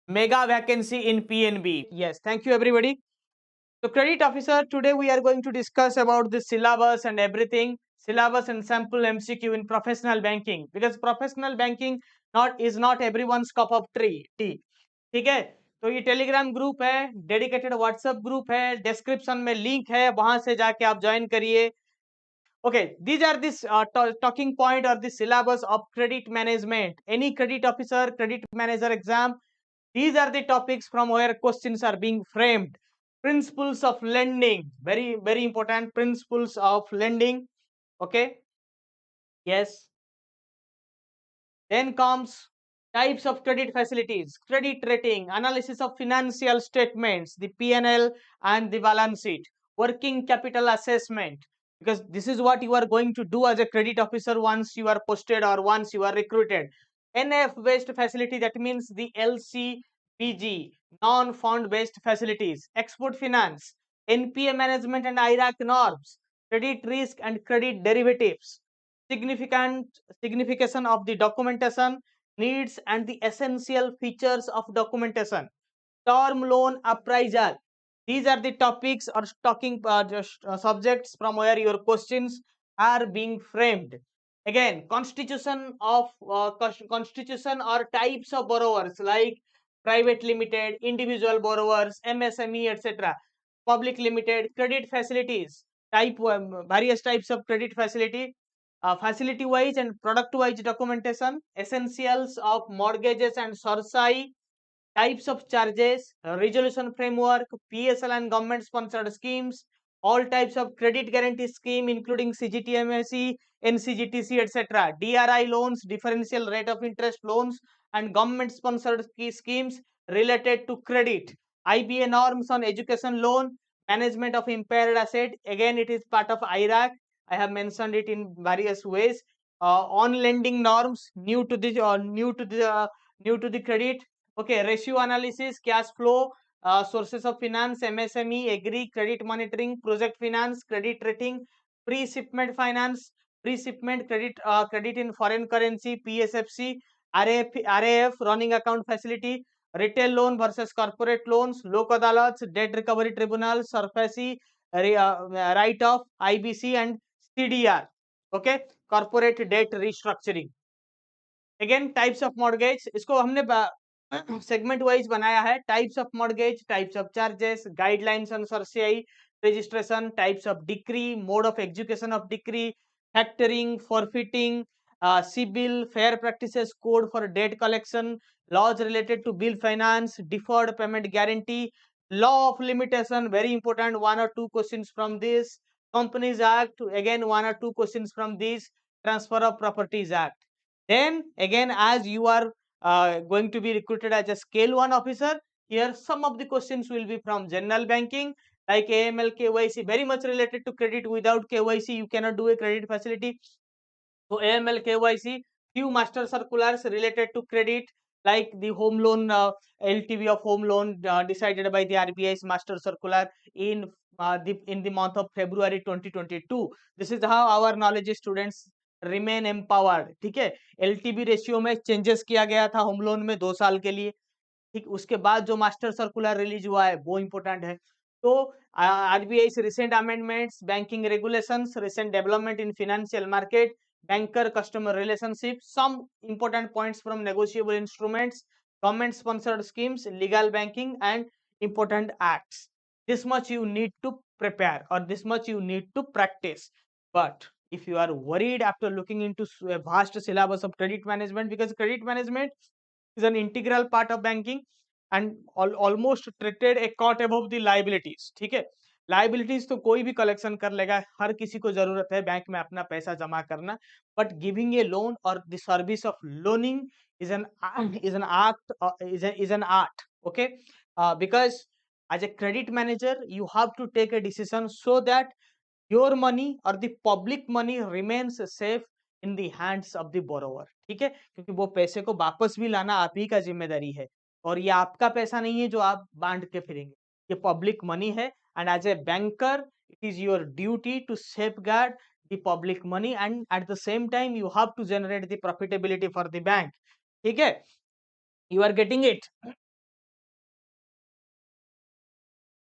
mega vacancy in PNB. Yes, thank you everybody. So credit officer, today we are going to discuss about the syllabus and everything, syllabus and sample MCQ in professional banking, because professional banking not is not everyone's cup of tea. ठीक है, तो ये Telegram group है, dedicated WhatsApp group है, description में link है, वहां से जाके आप ज्वाइन करिए. Okay, these are this talking point or the syllabus of credit management. Any credit officer, credit manager exam, these are the topics from where questions are being framed. Principles of lending, very important. Principles of lending. Okay, yes. Then comes types of credit facilities, credit rating, analysis of financial statements, the P&L and the balance sheet, working capital assessment, because this is what you are going to do as a credit officer once you are posted or once you are recruited. NF based facility, that means the LCBG, non-fund based facilities, export finance, NPA management and IRAC norms, credit risk and credit derivatives, signification of the documentation, needs and the essential features of documentation, term loan appraisal. These are the topics or talking subjects from where your questions are being framed. Again, constitution or types of borrowers like private limited, individual borrowers, MSME, etc. Public limited, credit facilities, various types of credit facility wise and product wise documentation, essentials of mortgages and SORSAI, types of charges, resolution framework, PSL and government sponsored schemes, all types of credit guarantee scheme including CGTMSE, NCGTC, etc. DRI loans, differential rate of interest loans, and government sponsored schemes related to credit. IBA norms on education loan, management of impaired asset. Again, it is part of IRAC. I have mentioned it in various ways. On lending norms, new to the credit. Okay, ratio analysis, cash flow, sources of finance, MSME, agri, credit monitoring, project finance, credit rating, pre-shipment finance, pre-shipment credit in foreign currency, PSFC, RAF, running account facility, retail loan versus corporate loans, lok adalats, debt recovery tribunal, SARFAESI, write-off, IBC and CDR. Okay, corporate debt restructuring. Again, types of mortgage, इसको हमने segment wise बनाया है. Types of mortgage, types of charges, guidelines on CERSAI registration, types of decree, mode of execution of decree, factoring, forfeiting, CBIL, fair practices code for debt collection, laws related to bill finance, deferred payment guarantee, law of limitation, very important, one or two questions from this. Companies Act, again one or two questions from this. Transfer of Properties Act. Then again, as you are going to be recruited as a scale 1 officer, here some of the questions will be from general banking like AML, KYC, very much related to credit. Without KYC you cannot do a credit facility. So AML, KYC, few master circulars related to credit like the home loan, LTV of home loan decided by the RBI's master circular in the month of February 2022. This is how our knowledge students remain empowered. ठीक है, LTV ratio में changes किया गया था home loan में 2 साल के लिए. ठीक, उसके बाद जो मास्टर सर्कुलर रिलीज हुआ है वो इंपॉर्टेंट है. तो RBI recent amendments, banking regulations, recent development in financial market, banker customer relationship, some important points from negotiable instruments, government sponsored schemes, legal banking and important acts. This much you need to prepare or this much you need to practice. But if you are worried after looking into a vast syllabus of credit management, because credit management is an integral part of banking and almost treated a cot above the liabilities. ठीक है, liabilities तो कोई भी collection कर लेगा, हर किसी को जरूरत है बैंक में अपना पैसा जमा करना. बट गिविंग ए लोन और the service of loaning is an act, is an art. Okay, because as a credit manager you have to take a decision so that your money or the public money remains safe in the hands of the borrower. ठीक है, क्योंकि वो पैसे को वापस भी लाना आप ही का जिम्मेदारी है और ये आपका पैसा नहीं है जो आप बांट के फिरेंगे, ये पब्लिक मनी है. And as a banker it is your duty to safeguard the public money and at the same time you have to generate the profitability for the bank. ठीक है, you are getting it.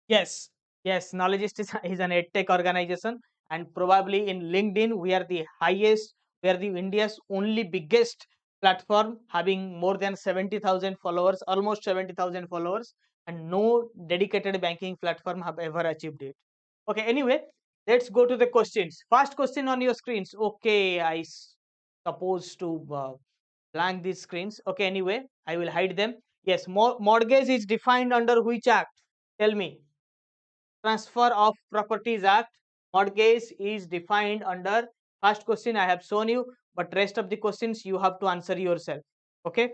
Yes, yes, Knowledgeist is an edtech organization, and probably in LinkedIn we are the highest, we are the India's only biggest platform having more than 70,000 followers, almost 70,000 followers, and no dedicated banking platform have ever achieved it. Okay, anyway, let's go to the questions. First question on your screens. Okay, suppose to blank these screens. Okay, anyway, I will hide them. Yes, mortgage is defined under which act? Tell me. Transfer of Properties Act. Mortgage is defined under, first question I have shown you, but rest of the questions you have to answer yourself. Okay.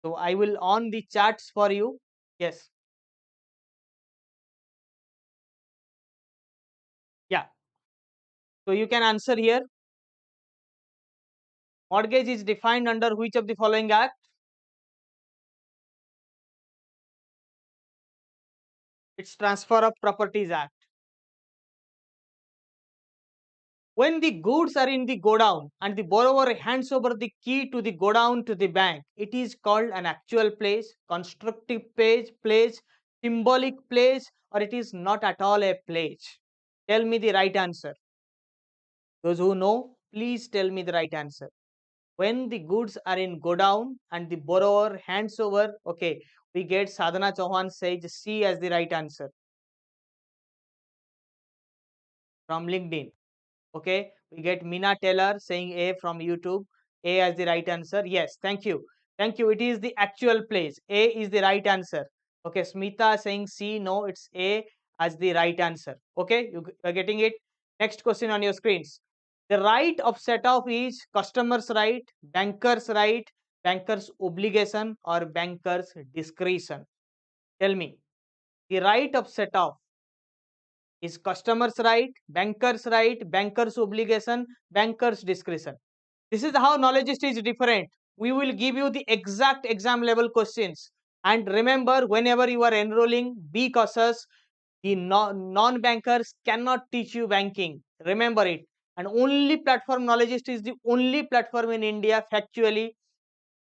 So I will on the charts for you. Yes. Yeah. So you can answer here. Mortgage is defined under which of the following act? It's Transfer of Properties Act. When the goods are in the godown and the borrower hands over the key to the godown to the bank, it is called an actual pledge, constructive pledge, symbolic pledge, or it is not at all a pledge. Tell me the right answer. Those who know, please tell me the right answer. When the goods are in godown and the borrower hands over, okay, we get Sadhana Chauhan says C as the right answer from LinkedIn. Okay, we get Mina Taylor saying A from YouTube. A as the right answer. Yes, thank you. Thank you. It is the actual place. A is the right answer. Okay, Smita saying C. No, it's A as the right answer. Okay, you are getting it. Next question on your screens. The right of set off is customer's right, banker's right, banker's obligation, or banker's discretion. Tell me. The right of set off is customer's right, banker's obligation, banker's discretion. This is how knowledge is different. We will give you the exact exam level questions. And remember, whenever you are enrolling, be cautious. The non-bankers cannot teach you banking. Remember it. And only platform knowledge is the only platform in India factually.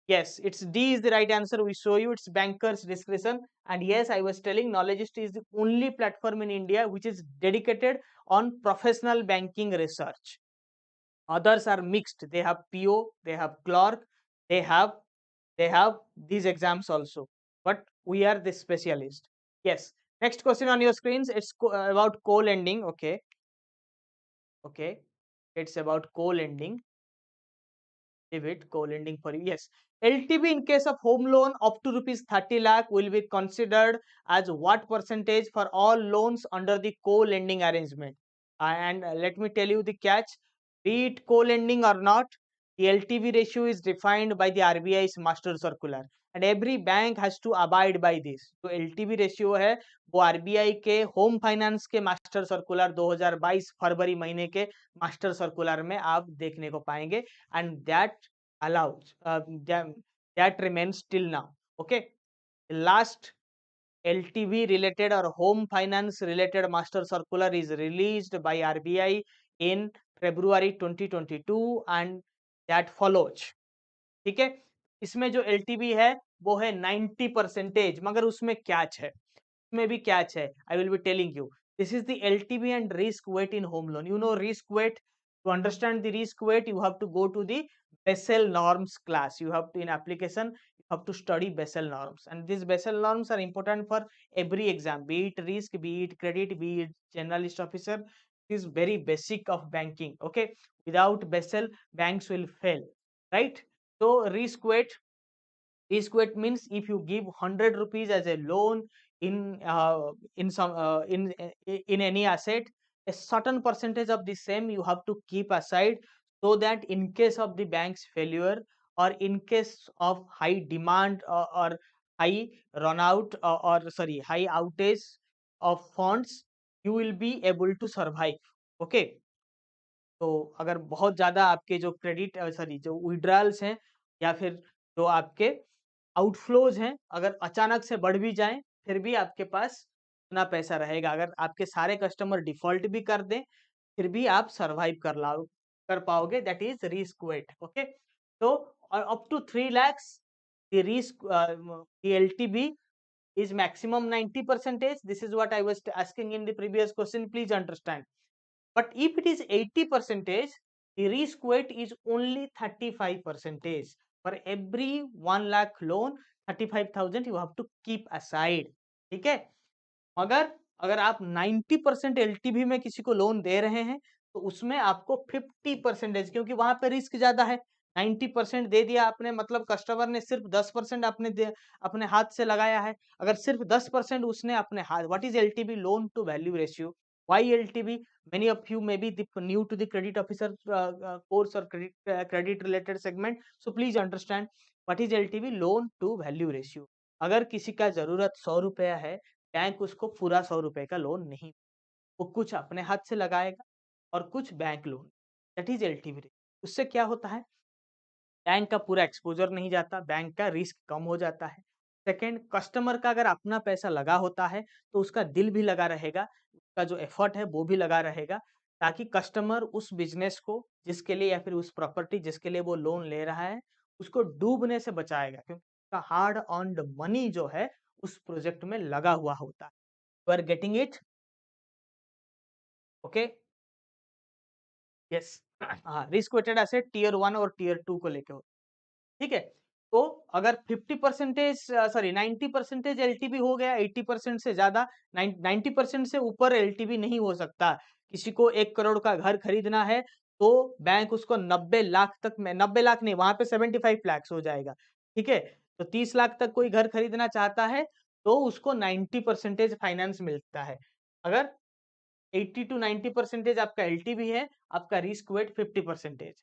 Yes, it's D is the right answer. We show you it's banker's discretion. And yes, I was telling Knowledgeist is the only platform in India which is dedicated on professional banking research. Others are mixed. They have PO, they have clerk, they have these exams also. But we are the specialist. Yes. Next question on your screens. It's about co-lending. Okay. Okay. It's about co-lending. David, co-lending for you. Yes. LTV in case of home loan up to rupees 30 lakh will be considered as what percentage for all loans under the co-lending arrangement? And let me tell you the catch. Be it co-lending or not, the LTV ratio is defined by the RBI's master circular. And every bank has to abide by this. तो LTV ratio है वो RBI के home finance के master circular 2022 फरवरी महीने के master circular में आप देखने को पाएंगे. And that allows that remains till now. Okay, last LTV related or home finance related master circular is released by RBI in February 2022 and that follows. ठीक है, इसमें जो LTV है वो है 90%, मगर उसमें कैच है, में भी catch है. I will be telling you. This is the LTV and risk weight in home loan. You know risk weight. To understand the risk weight, you have to go to the Basel norms class. You have to in application. You have to study Basel norms, and these Basel norms are important for every exam. Be it risk, be it credit, be it generalist officer. It is very basic of banking. Okay, without Basel, banks will fail. Right. So risk weight means if you give 100 rupees as a loan in some in any asset, a certain percentage of the same you have to keep aside so that in case of the bank's failure or in case of high demand or high run out or sorry high outage of funds, you will be able to survive. Okay, तो अगर बहुत ज़्यादा आपके जो credit sorry जो withdrawals हैं या फिर जो आपके आउटफ्लोज हैं अगर अचानक से बढ़ भी जाएं फिर भी आपके पास उतना पैसा रहेगा. अगर आपके सारे कस्टमर डिफॉल्ट भी कर दें फिर भी आप सरवाइव कर पाओगे. That is risk wait. Okay, तो up to 3 lakhs the risk the LTV is maximum 90%. This is what I was asking in the previous question. Please understand. But if it is 80%, the risk weight is only 35%. For every 1 lakh loan, 35,000 you have to keep aside. ठीक है? मगर अगर आप 90% LTV में किसी को loan दे रहे हैं तो उसमें आपको 50%, क्योंकि वहां पे रिस्क ज्यादा है। 90% दे दिया आपने, मतलब कस्टमर ने सिर्फ 10% अपने हाथ से लगाया है। अगर सिर्फ 10% उसने अपने हाथ, what is LTV? Loan to value ratio. Why LTV? many of you may be new to the credit officer course or credit related segment, so please understand what is LTV? Loan to value ratio. अगर किसी का जरूरत 100 रुपया है, bank उसको पूरा 100 रुपए का लोन नहीं, वो कुछ अपने हाथ से लगाएगा और कुछ bank loan. That is LTV। उससे क्या होता है? बैंक का पूरा एक्सपोजर नहीं जाता, बैंक का रिस्क कम हो जाता है। सेकंड, कस्टमर का अगर अपना पैसा लगा होता है तो उसका दिल भी लगा रहेगा, उसका जो एफर्ट है वो भी लगा रहेगा, ताकि कस्टमर उस बिजनेस को जिसके लिए या फिर उस प्रॉपर्टी जिसके लिए वो लोन ले रहा है उसको डूबने से बचाएगा, क्योंकि उसका हार्ड अर्न्ड मनी जो है उस प्रोजेक्ट में लगा हुआ होता है। You are getting it? Okay, yes. हाँ, रिस्क वेटेड एसेट टीयर 1 और टीयर 2 को लेके हो, ठीक है। तो अगर 50% सॉरी 90% LTV हो गया, 80% से ज्यादा, 90% से ऊपर LTV नहीं हो सकता। किसी को 1 करोड़ का घर खरीदना है तो बैंक उसको 90 लाख तक में, 90 लाख नहीं, वहां पे 75 लाख हो जाएगा, ठीक है। तो 30 लाख तक कोई घर खरीदना चाहता है तो उसको 90% फाइनेंस मिलता है। अगर 80 to 90% आपका LTV है, आपका risk wait 50%।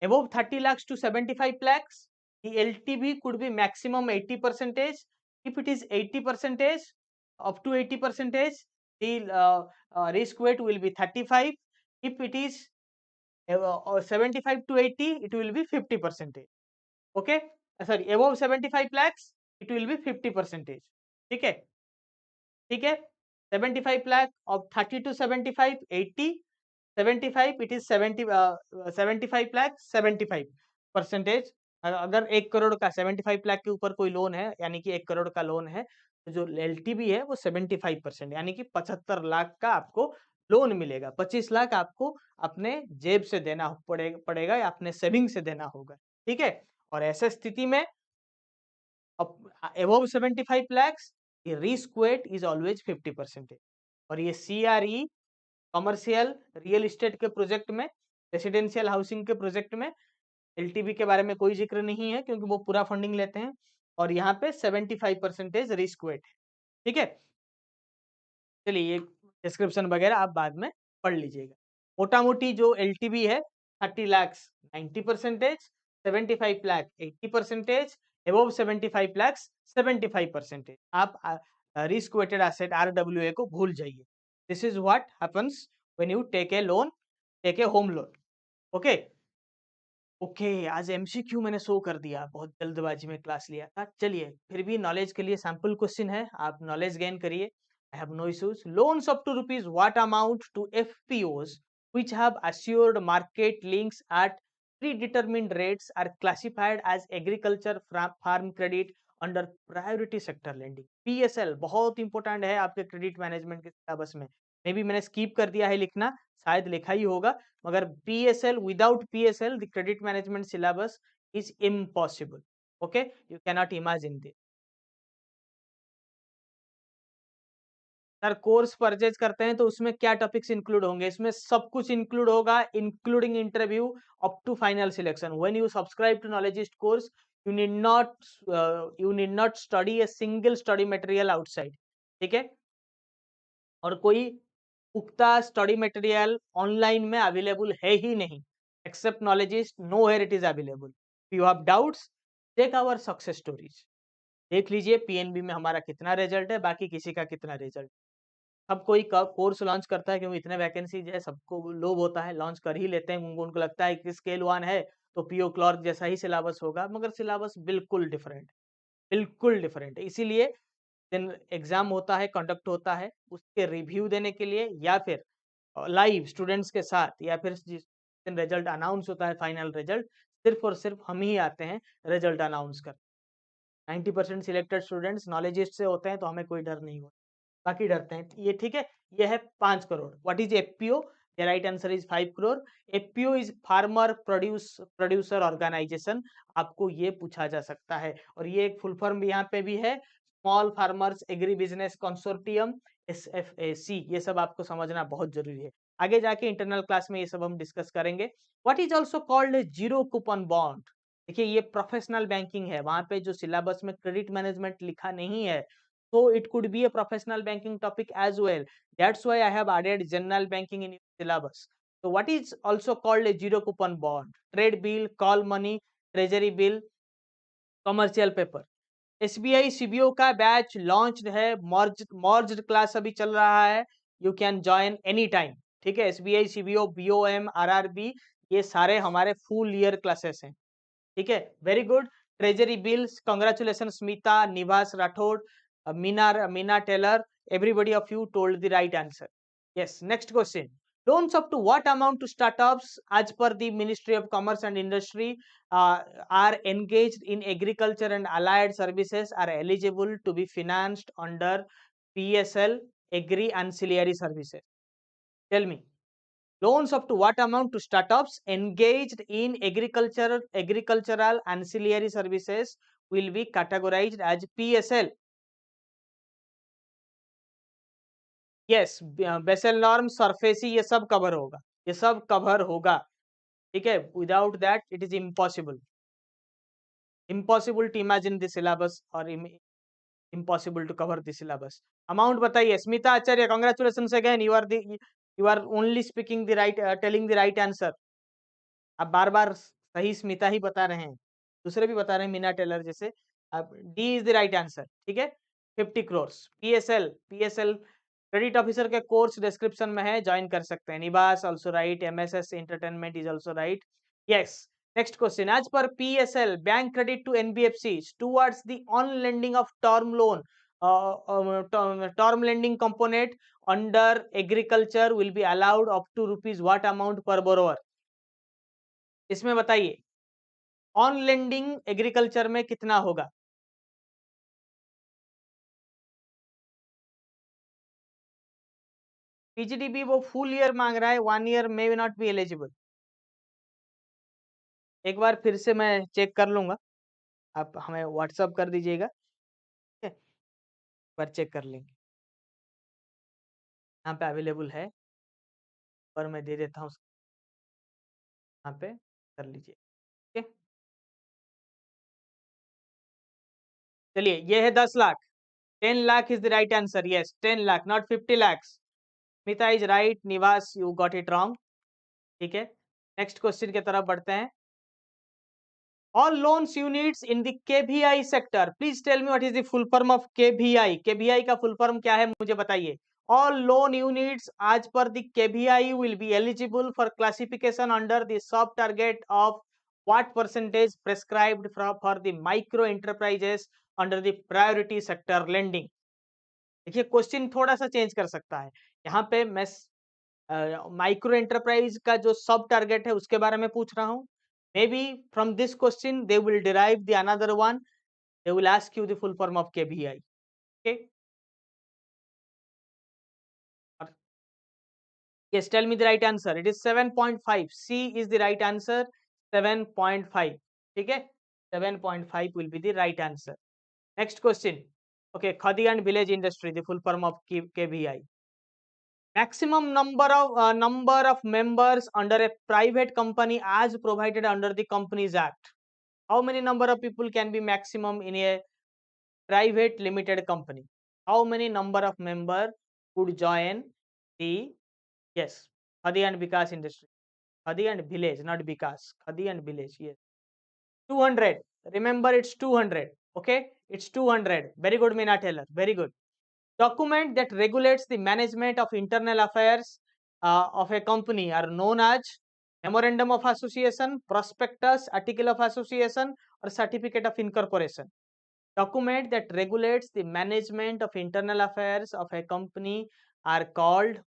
Above 30 lakhs to 75 lakhs, the LTV could be maximum 80%. If it is 80%, up to 80%, the risk weight will be 35. If it is 75 to 80, it will be 50%. Okay? Sorry, above 75 lakhs, it will be 50%. ठीक है? ठीक है? 75 lakh of 30 to 75, 80, 75, it is 75 lakh 75%। अगर 1 करोड़ का 75 लाख के ऊपर कोई loan है, यानी कि 1 करोड़ का लोन है, तो जो LTV है वो 75%, यानी कि 75 लाख का आपको लोन मिलेगा। 25 लाख आपको अपने जेब से देना पड़ेगा या अपने सेविंग से देना होगा, ठीक है। और ऐसे स्थिति में above 75 lakhs, the risk weight is always 50%। और ये CRE, कमर्शियल रियल एस्टेट के प्रोजेक्ट में, रेसिडेंशियल हाउसिंग के प्रोजेक्ट में LTV के बारे में कोई जिक्र नहीं है, क्योंकि वो पूरा फंडिंग लेते हैं। और यहाँ पे 75% रिस्क वेट है, ठीक है। चलिए, ये डिस्क्रिप्शन वगैरह आप बाद में पढ़ लीजिएगा। मोटा मोटी जो LTV है, 30 लाख 90%, 75 लाख 80%, एबव 75 लाख 75%। आप रिस्क वेटेड एसेट RWA को भूल जाइए। This is what happens when you take a loan, take a home loan. Okay okay, आज MCQ मैंने शो कर दिया, बहुत जल्दबाजी में क्लास लिया था। चलिए, फिर भी नॉलेज के लिए सैंपल क्वेश्चन है, आप नॉलेज गेन करिए। I have no issues. Loans up to rupees what amount to FPOs which have assured market links at predetermined rates are classified as agriculture farm credit under priority sector lending। PSL बहुत important है आपके credit management के syllabus में। May be मैंने skip कर दिया है लिखना, शायद लिखा ही होगा, मगर PSL, without PSL the credit management syllabus is impossible। okay, you cannot imagine this। Sir course purchase करते हैं तो उसमें क्या टॉपिक्स इंक्लूड होंगे? इसमें सब कुछ इंक्लूड होगा, including interview up to final selection. When you subscribe to Knowledgist course, you need not study a single study material outside, ठीक है। और कोई पुख्ता स्टडी मटेरियल ऑनलाइन में अवेलेबल है ही नहीं, except Knowledgist, nowhere it is available. You have doubts, take our success stories, देख लीजिए PNB में हमारा कितना रिजल्ट है, बाकी किसी का कितना रिजल्ट। अब कोई कोर्स लॉन्च करता है, क्योंकि इतने वैकेंसी है, सबको लोभ होता है, लॉन्च कर ही लेते हैं, उनको लगता है कि स्केल 1 है तो PO क्लर्क जैसा ही सिलेबस होगा, मगर सिलेबस बिल्कुल डिफरेंट, बिल्कुल डिफरेंट है। इसीलिए दिन एग्जाम होता है, कंडक्ट होता है, उसके रिव्यू देने के लिए, या फिर लाइव स्टूडेंट्स के साथ, या फिर जिस दिन रिजल्ट अनाउंस होता है, फाइनल रिजल्ट, सिर्फ और सिर्फ हम ही आते हैं रिजल्ट अनाउंस कर। 90% सिलेक्टेड स्टूडेंट्स नॉलेजिस्ट से होते हैं, तो हमें कोई डर नहीं होता, बाकी डरते हैं। ये ठीक है, ये है 5 crore. What is FPO? The right answer is 5 crore. FPO is farmer producer organisation. आपको ये पूछा जा सकता है, और ये एक फुल फॉर्म भी यहाँ पे भी है, small farmers agri business consortium, SFAC। ये सब आपको समझना बहुत जरूरी है, आगे जाके इंटरनल क्लास में ये सब हम डिस्कस करेंगे। What is also called zero coupon bond? देखिए, ये प्रोफेशनल बैंकिंग है, वहां पे जो सिलेबस में क्रेडिट मैनेजमेंट लिखा नहीं है, so it could be a professional banking topic as well. That's why I have added general banking in syllabus. So what is also called a zero coupon bond? Trade bill, call money, treasury bill, commercial paper. SBI CBO का batch launched है, मॉर्ज्ड class अभी चल रहा है, you can join any time. ठीक है, SBI CBO, BOM, RRB, ये सारे हमारे फुल ईयर क्लासेस हैं। ठीक है, very good. Treasury bills, congratulation Smita, Niwas Rathore, Meena Tailor, everybody of you told the right answer. Yes, next question. Loans up to what amount to startups as per the Ministry of Commerce and Industry are engaged in agriculture and allied services are eligible to be financed under PSL Agri Ancillary Services? Tell me. Loans up to what amount to startups engaged in agricultural ancillary services will be categorized as PSL? Yes, Basel norm, SARFAESI, ये सब cover होगा, ये सब cover होगा। ठीक है, without that it is impossible, impossible to imagine the syllabus, और impossible to cover the syllabus. Amount बताइए, Smita Acharya, congratulation again, you are only speaking the right, telling the right answer. आप बार बार सही स्मिता ही बता रहे हैं, दूसरे भी बता रहे हैं, मीना टेलर जैसे। अब D is the right answer. ठीक है, 50 करोड़। पीएसएल क्रेडिट ऑफिसर के कोर्स डिस्क्रिप्शन में है, ज्वाइन कर सकते हैं। Niwas also right, MSS entertainment is also right. Yes, next question. As per PSL, bank credit to NBFC towards the on lending of term loan, term lending component under agriculture will be allowed up to rupees what amount per borrower? इसमें बताइए, on lending agriculture में कितना होगा? पीजीडीबी वो full year मांग रहा है, 1 year may not be eligible. एक बार फिर से मैं चेक कर लूंगा, आप हमें व्हाट्सअप कर दीजिएगा। ठीक है, एक बार चेक कर लेंगे, यहाँ पे अवेलेबल है, और मैं दे देता हूँ, यहाँ पे कर लीजिए। ठीक है, चलिए, ये है 10 lakh. 10 lakh is the right answer. Yes, 10 lakh, not 50 lakhs। Smita is right, निवास यू गॉट इट रॉन्ग। ठीक है, नेक्स्ट क्वेश्चन की तरफ बढ़ते हैं। All loans units in the KVI sector. Please tell me what is the full form of KVI. KVI का full form क्या है, मुझे बताइए। All loan units as per the KVI will be eligible for classification under the sub target of what percentage prescribed for the micro enterprises under the priority sector lending? देखिए, question थोड़ा सा change कर सकता है। यहाँ पे मैं micro enterprise का जो सब टारगेट है उसके बारे में पूछ रहा हूँ। Maybe from this question they will derive the another one, they will ask you the full form of KVI. Okay, yes, tell me the right answer. It is 7.5, C is the right answer, 7.5। ठीक है, 7.5 will be the right answer. Next question. Okay, Khadi and village industry, the full form of KVI. Maximum number of members under a private company as provided under the Companies Act. How many number of people can be maximum in a private limited company? How many number of member could join the, yes, Khadi and Vikas industry? Khadi and village, not Vikas. Khadi and village, yes. 200. Remember, it's 200. Okay, it's 200. Very good, Meena Taylor. Very good. Document that regulates the management of internal affairs of a company are known as memorandum of association, prospectus, article of association, or certificate of incorporation. Document that regulates the management of internal affairs of a company are called,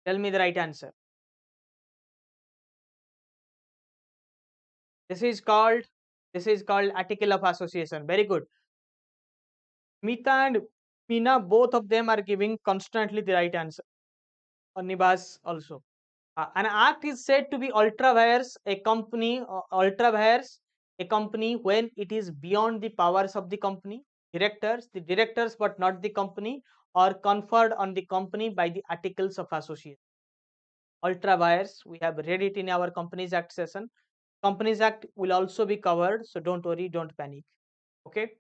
tell me the right answer. This is called article of association. Very good. Mita and Meena, both of them are giving constantly the right answer. Or Nibas also. An act is said to be ultra vires a company when it is beyond the powers of the company, the directors but not the company, or conferred on the company by the articles of association. Ultra vires, we have read it in our Companies Act session. Companies Act will also be covered, so don't worry, don't panic. Okay,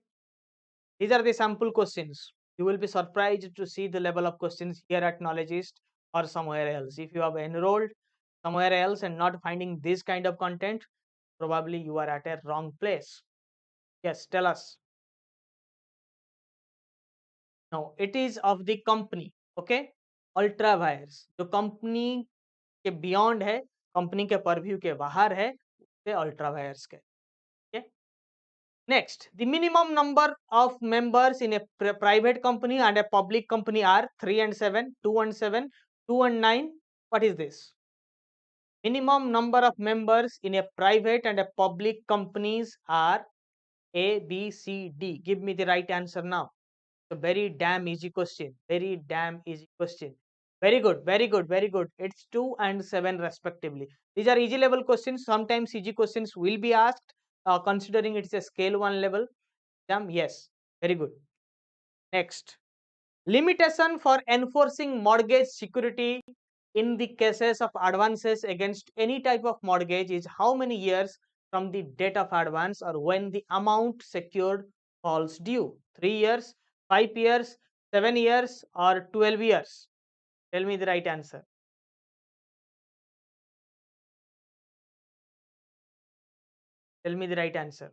these are the sample questions. You will be surprised to see the level of questions here at Knowledgeist or somewhere else. If you have enrolled somewhere else and not finding this kind of content, probably you are at a wrong place. Yes, tell us. No, it is of the company. Okay, ultra wires जो company के beyond है, company के purview के बाहर है, उसे ultra vires कहते हैं. Okay? Next, the minimum number of members in a private company and a public company are 3 and 7, 2 and 7, 2 and 9. What is this? Minimum number of members in a private and a public companies are A, B, C, D. Give me the right answer now. A very damn easy question. Very damn easy question. Very good, very good, very good. It's 2 and 7 respectively. These are easy level questions. Sometimes easy questions will be asked considering it's a scale 1 level. Yes, very good. Next, limitation for enforcing mortgage security in the cases of advances against any type of mortgage is how many years from the date of advance or when the amount secured falls due? 3 years, 5 years, 7 years, or 12 years? Tell me the right answer. Tell me the right answer.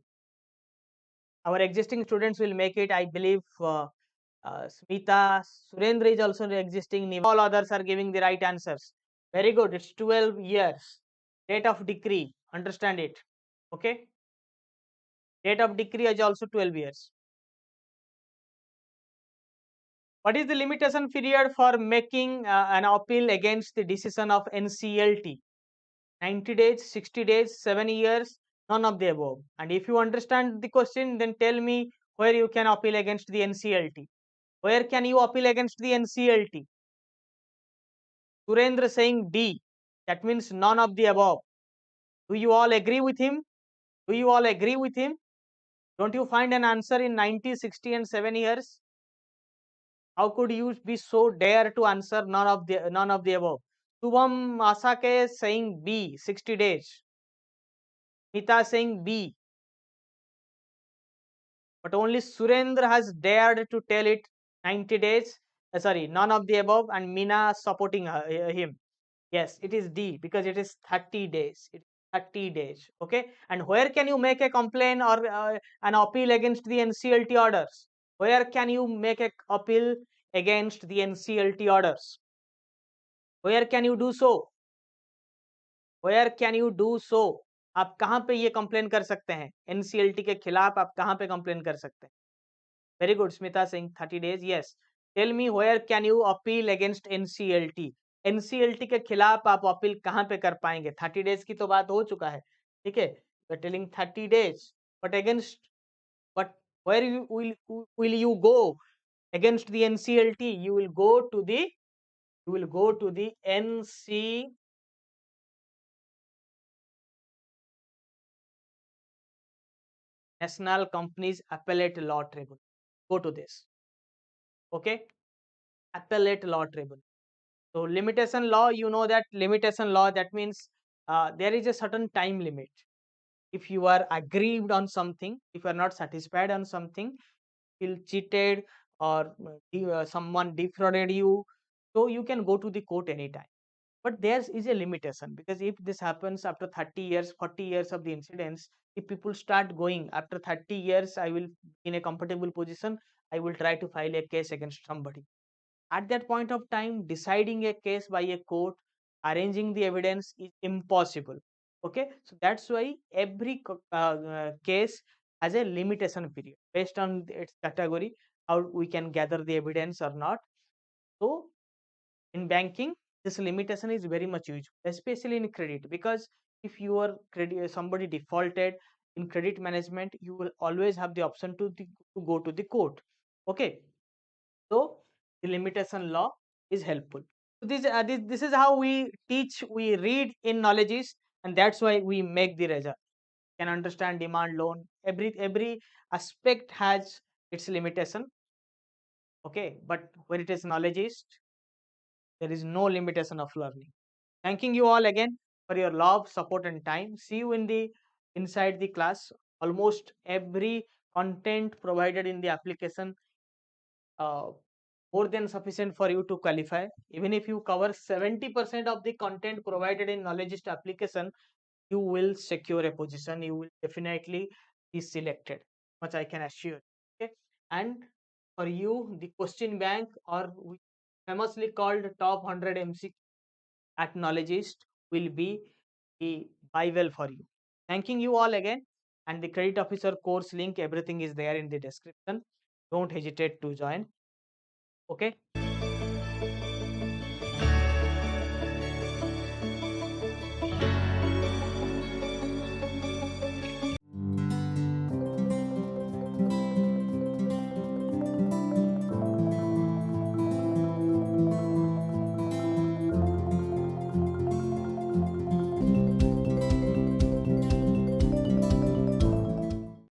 Our existing students will make it, I believe. Smita, Surendra is also existing. All others are giving the right answers. Very good. It's 12 years. Date of decree. Understand it. Okay. Date of decree is also 12 years. What is the limitation period for making an appeal against the decision of NCLT? 90 days, 60 days, 7 years, none of the above. And if you understand the question, then tell me where you can appeal against the NCLT. Where can you appeal against the NCLT? Surendra saying D. That means none of the above. Do you all agree with him? Do you all agree with him? Don't you find an answer in 90, 60 and 7 years? How could you be so dare to answer none of the above? Shubham Asake saying B, 60 days. Mita saying B. But only Surendra has dared to tell it 90 days. Sorry, none of the above, and Meena supporting him. Yes, it is D because it is 30 days. It's 30 days. Okay. And where can you make a complaint or an appeal against the NCLT orders? Where can you make a appeal against the NCLT orders? Where can you do so? Where can you do so? आप कहाँ पे ये complain कर सकते हैं? NCLT के खिलाफ आप कहाँ पे कंप्लेन कर सकते हैं? Very good, Smita saying 30 days. Yes. Tell me where can you appeal against NCLT? NCLT के खिलाफ आप अपील कहाँ पे कर पाएंगे? 30 days की तो बात हो चुका है. ठीक है? You're telling 30 days. But against, but where will you go against the NCLT? You will go to the National Companies Appellate Law Tribunal. Go to this. Okay? Appellate Law Tribunal. So limitation law, you know that limitation law, that means there is a certain time limit. If you are aggrieved on something, if you are not satisfied on something, feel cheated or someone defrauded you, so you can go to the court anytime. But there is a limitation, because if this happens after 30 years, 40 years of the incidents, if people start going after 30 years, I will in a comfortable position, I will try to file a case against somebody. At that point of time, deciding a case by a court, arranging the evidence is impossible. Okay, so that's why every case has a limitation period based on its category, how we can gather the evidence or not. So in banking, this limitation is very much used, especially in credit, because if your credit somebody defaulted in credit management, you will always have the option to go to the court. Okay, so the limitation law is helpful. So this is how we teach, we read in knowledges, and that's why we make the result. Can understand demand loan. Every aspect has its limitation. Okay, but when it is knowledgeist, there is no limitation of learning. Thanking you all again for your love, support, and time. See you in the inside the class. Almost every content provided in the application uh, more than sufficient for you to qualify. Even if you cover 70% of the content provided in Knowledgeist application, you will secure a position. You will definitely be selected. Much I can assure. Okay, and for you, the question bank, or famously called top 100 MC at Knowledgeist, will be the Bible for you. Thanking you all again, and the credit officer course link, everything is there in the description. Don't hesitate to join. Okay.